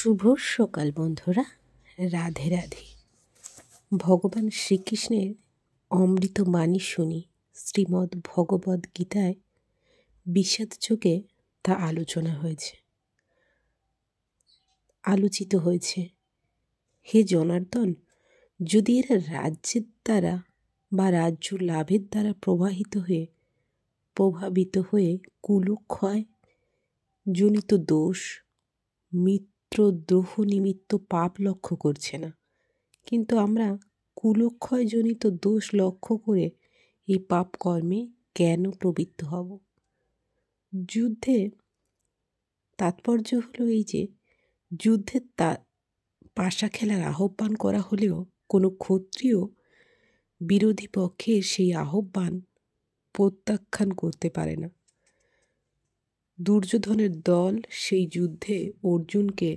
শুভ সকাল বন্ধুরা, রাধে রাধে। ভগবান শ্রীকৃষ্ণের অমৃত বাণী শুনি শ্রীমদ্ ভগবদ্ গীতায় বিষাদ যোগে তা আলোচিত হয়েছে। হে জনার্দন, যদি এরা রাজ্যের দ্বারা বা রাজ্য লাভের দ্বারা প্রভাবিত হয়ে কুলক্ষয় জনিত দোষ, মিত্রদ্রোহ নিমিত্ত পাপ লক্ষ্য করছে না, কিন্তু আমরা কুলক্ষয়জনিত দোষ লক্ষ্য করে এই পাপ কর্মে কেন প্রবৃত্ত হব? যুদ্ধে তাৎপর্য হলো এই যে, যুদ্ধে পাশা খেলার আহ্বান করা হলেও কোনো ক্ষত্রিয় বিরোধী পক্ষের সেই আহ্বান প্রত্যাখ্যান করতে পারে না। দুর্যোধনের দল সেই যুদ্ধে অর্জুনকে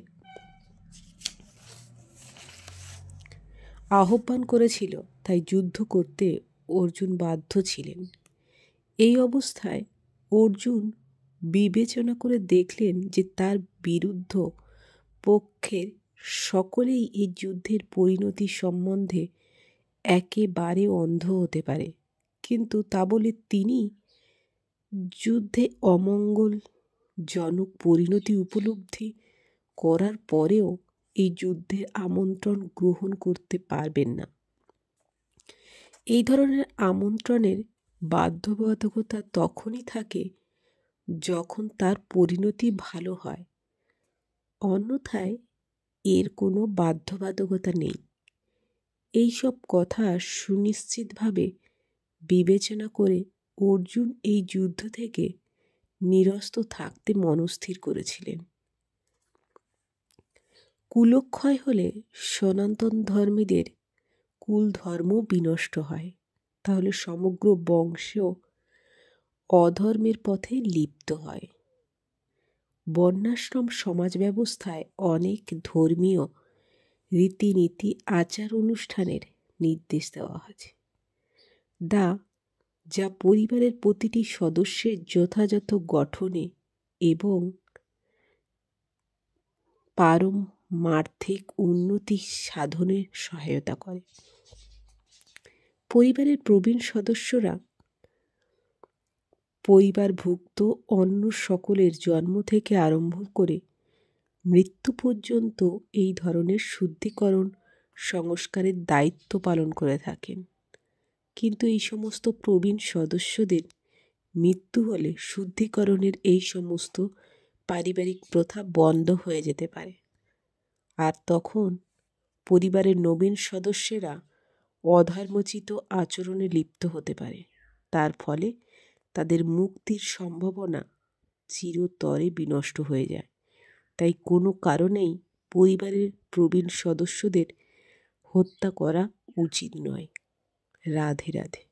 আহ্বান করেছিল, তাই যুদ্ধ করতে অর্জুন বাধ্য ছিলেন। এই অবস্থায় অর্জুন বিবেচনা করে দেখলেন যে তার বিরুদ্ধ পক্ষের সকলেই এই যুদ্ধের পরিণতি সম্বন্ধে একেবারে অন্ধ হতে পারে, কিন্তু তা বলে তিনি যুদ্ধে অমঙ্গলজনক পরিণতি উপলব্ধি করার পরেও এই যুদ্ধের আমন্ত্রণ গ্রহণ করতে পারবেন না। এই ধরনের আমন্ত্রণের বাধ্যবাধকতা তখনই থাকে যখন তার পরিণতি ভালো হয়, অন্যথায় এর কোনো বাধ্যবাধকতা নেই। এইসব কথা সুনিশ্চিতভাবে বিবেচনা করে অর্জুন এই যুদ্ধ থেকে নিরস্ত থাকতে মনস্থির করেছিলেন। কুলক্ষয় হলে সনাতন ধর্মীদের কুল ধর্ম বিনষ্ট হয়, তাহলে সমগ্র বংশেও অধর্মের পথে লিপ্ত হয়। বর্ণাশ্রম সমাজ ব্যবস্থায় অনেক ধর্মীয় রীতিনীতি আচার অনুষ্ঠানের নির্দেশ দেওয়া আছে, যা পরিবারের প্রতিটি সদস্যের যথাযথ গঠনে এবং পারমার্থিক উন্নতি সাধনে সহায়তা করে। পরিবারের প্রবীণ সদস্যরা পরিবারভুক্ত অন্য সকলের জন্ম থেকে আরম্ভ করে মৃত্যু পর্যন্ত এই ধরনের শুদ্ধিকরণ সংস্কারের দায়িত্ব পালন করে থাকেন, কিন্তু এই সমস্ত প্রবীণ সদস্যদের মৃত্যু হলে শুদ্ধিকরণের এই সমস্ত পারিবারিক প্রথা বন্ধ হয়ে যেতে পারে, আর তখন পরিবারের নবীন সদস্যরা অধর্মোচিত আচরণে লিপ্ত হতে পারে। তার ফলে তাদের মুক্তির সম্ভাবনা চিরতরে বিনষ্ট হয়ে যায়। তাই কোনো কারণেই পরিবারের প্রবীণ সদস্যদের হত্যা করা উচিত নয়। রাধে রাধে।